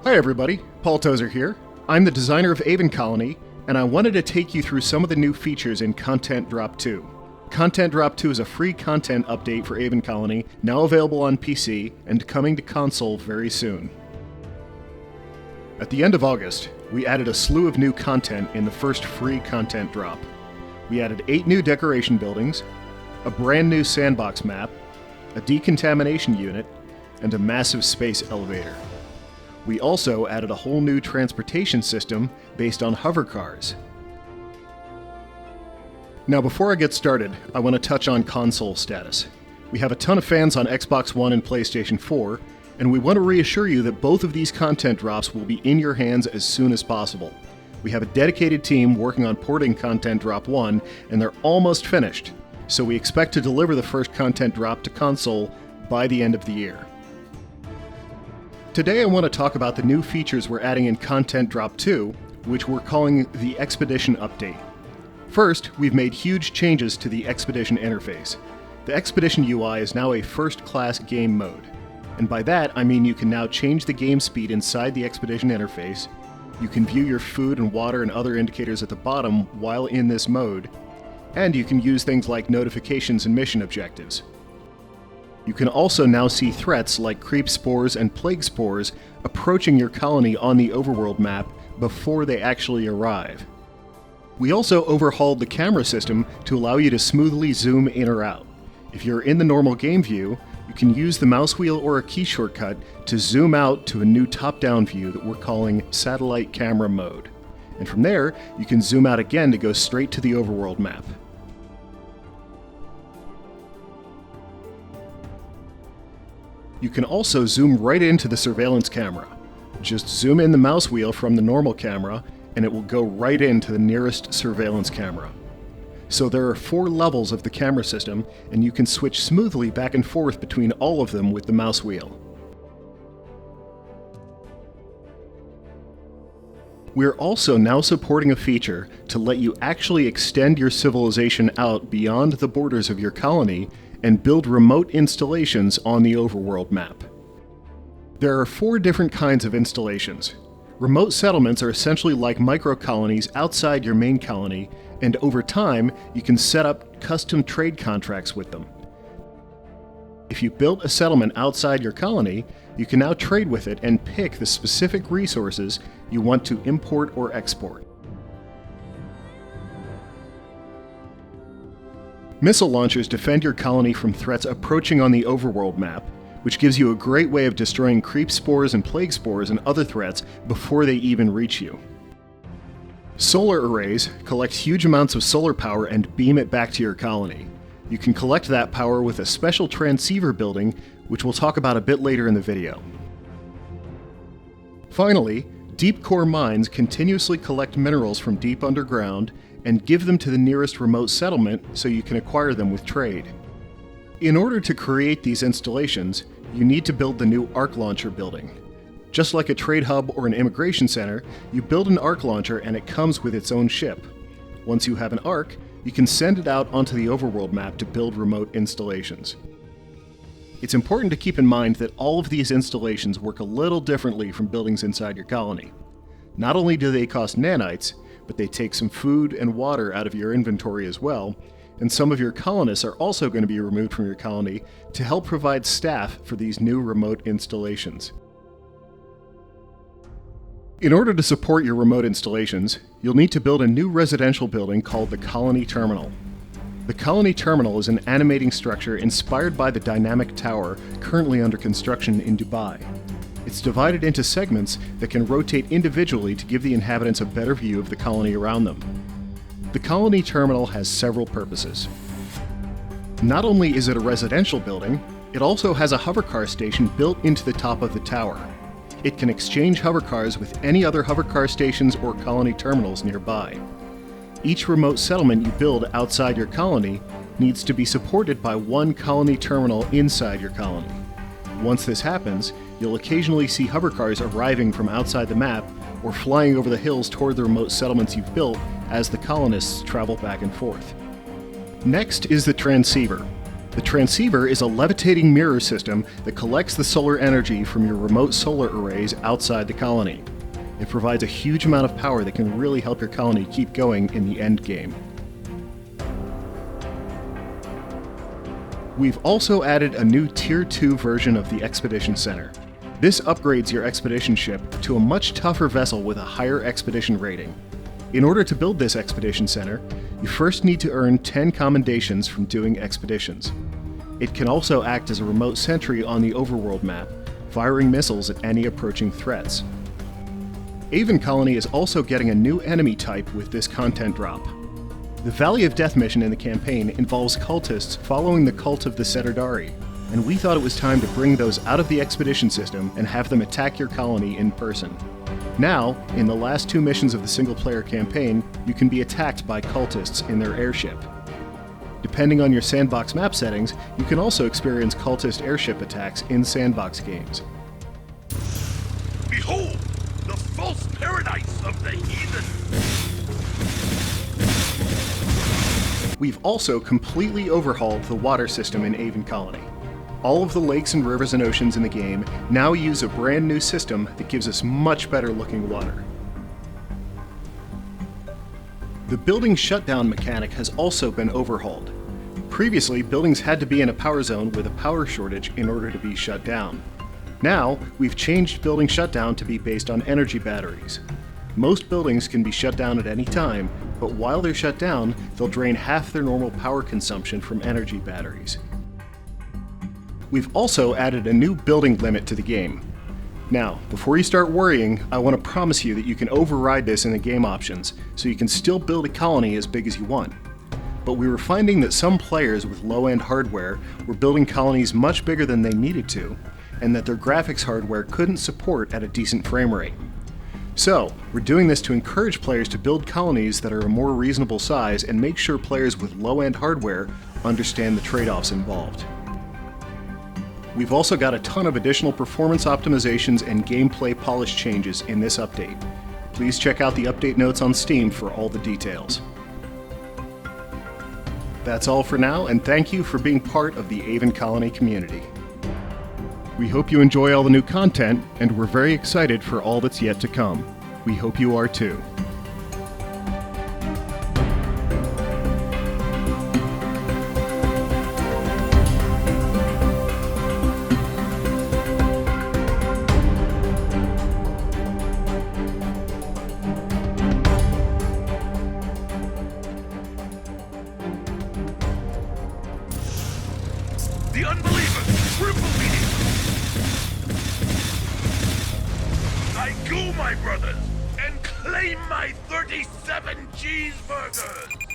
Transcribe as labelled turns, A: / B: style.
A: Hi everybody, Paul Tozer here. I'm the designer of Aven Colony, and I wanted to take you through some of the new features in Content Drop 2. Content Drop 2 is a free content update for Aven Colony, now available on PC, and coming to console very soon. At the end of August, we added a slew of new content in the first free content drop. We added 8 new decoration buildings, a brand new sandbox map, a decontamination unit, and a massive space elevator. We also added a whole new transportation system based on hover cars. Now before I get started, I want to touch on console status. We have a ton of fans on Xbox One and PlayStation 4, and we want to reassure you that both of these content drops will be in your hands as soon as possible. We have a dedicated team working on porting Content Drop 1, and they're almost finished, so we expect to deliver the first content drop to console by the end of the year. Today I want to talk about the new features we're adding in Content Drop 2, which we're calling the Expedition Update. First, we've made huge changes to the Expedition interface. The Expedition UI is now a first-class game mode, and by that I mean you can now change the game speed inside the Expedition interface, you can view your food and water and other indicators at the bottom while in this mode, and you can use things like notifications and mission objectives. You can also now see threats like creep spores and plague spores approaching your colony on the overworld map before they actually arrive. We also overhauled the camera system to allow you to smoothly zoom in or out. If you're in the normal game view, you can use the mouse wheel or a key shortcut to zoom out to a new top-down view that we're calling Satellite Camera Mode. And from there, you can zoom out again to go straight to the overworld map. You can also zoom right into the surveillance camera. Just zoom in the mouse wheel from the normal camera, and it will go right into the nearest surveillance camera. So there are 4 levels of the camera system, and you can switch smoothly back and forth between all of them with the mouse wheel. We're also now supporting a feature to let you actually extend your civilization out beyond the borders of your colony and build remote installations on the overworld map. There are 4 different kinds of installations. Remote settlements are essentially like micro-colonies outside your main colony, and over time, you can set up custom trade contracts with them. If you built a settlement outside your colony, you can now trade with it and pick the specific resources you want to import or export. Missile launchers defend your colony from threats approaching on the overworld map, which gives you a great way of destroying creep spores and plague spores and other threats before they even reach you. Solar arrays collect huge amounts of solar power and beam it back to your colony. You can collect that power with a special transceiver building, which we'll talk about a bit later in the video. Finally, deep core mines continuously collect minerals from deep underground and give them to the nearest remote settlement so you can acquire them with trade. In order to create these installations, you need to build the new Arc Launcher building. Just like a trade hub or an immigration center, you build an Arc Launcher and it comes with its own ship. Once you have an Arc, you can send it out onto the overworld map to build remote installations. It's important to keep in mind that all of these installations work a little differently from buildings inside your colony. Not only do they cost nanites, but they take some food and water out of your inventory as well, and some of your colonists are also going to be removed from your colony to help provide staff for these new remote installations. In order to support your remote installations, you'll need to build a new residential building called the Colony Terminal. The Colony Terminal is an animating structure inspired by the dynamic tower currently under construction in Dubai. It's divided into segments that can rotate individually to give the inhabitants a better view of the colony around them. The Colony Terminal has several purposes. Not only is it a residential building, it also has a hovercar station built into the top of the tower. It can exchange hovercars with any other hovercar stations or colony terminals nearby. Each remote settlement you build outside your colony needs to be supported by one colony terminal inside your colony. Once this happens, you'll occasionally see hovercars arriving from outside the map or flying over the hills toward the remote settlements you've built as the colonists travel back and forth. Next is the transceiver. The transceiver is a levitating mirror system that collects the solar energy from your remote solar arrays outside the colony. It provides a huge amount of power that can really help your colony keep going in the Endgame. We've also added a new Tier 2 version of the Expedition Center. This upgrades your expedition ship to a much tougher vessel with a higher expedition rating. In order to build this Expedition Center, you first need to earn 10 commendations from doing expeditions. It can also act as a remote sentry on the overworld map, firing missiles at any approaching threats. Aven Colony is also getting a new enemy type with this content drop. The Valley of Death mission in the campaign involves cultists following the cult of the Setardari, and we thought it was time to bring those out of the expedition system and have them attack your colony in person. Now, in the last 2 missions of the single-player campaign, you can be attacked by cultists in their airship. Depending on your sandbox map settings, you can also experience cultist airship attacks in sandbox games.
B: Behold, the false paradise of the heathen!
A: We've also completely overhauled the water system in Aven Colony. All of the lakes and rivers and oceans in the game now use a brand new system that gives us much better looking water. The building shutdown mechanic has also been overhauled. Previously, buildings had to be in a power zone with a power shortage in order to be shut down. Now, we've changed building shutdown to be based on energy batteries. Most buildings can be shut down at any time, but while they're shut down, they'll drain half their normal power consumption from energy batteries. We've also added a new building limit to the game. Now, before you start worrying, I want to promise you that you can override this in the game options, so you can still build a colony as big as you want. But we were finding that some players with low-end hardware were building colonies much bigger than they needed to, and that their graphics hardware couldn't support at a decent frame rate. So, we're doing this to encourage players to build colonies that are a more reasonable size and make sure players with low-end hardware understand the trade-offs involved. We've also got a ton of additional performance optimizations and gameplay polish changes in this update. Please check out the update notes on Steam for all the details. That's all for now, and thank you for being part of the Aven Colony community. We hope you enjoy all the new content, and we're very excited for all that's yet to come. We hope you are too.
B: The unbelievers, triple meeting! I go, my brothers, and claim my 37 cheeseburgers!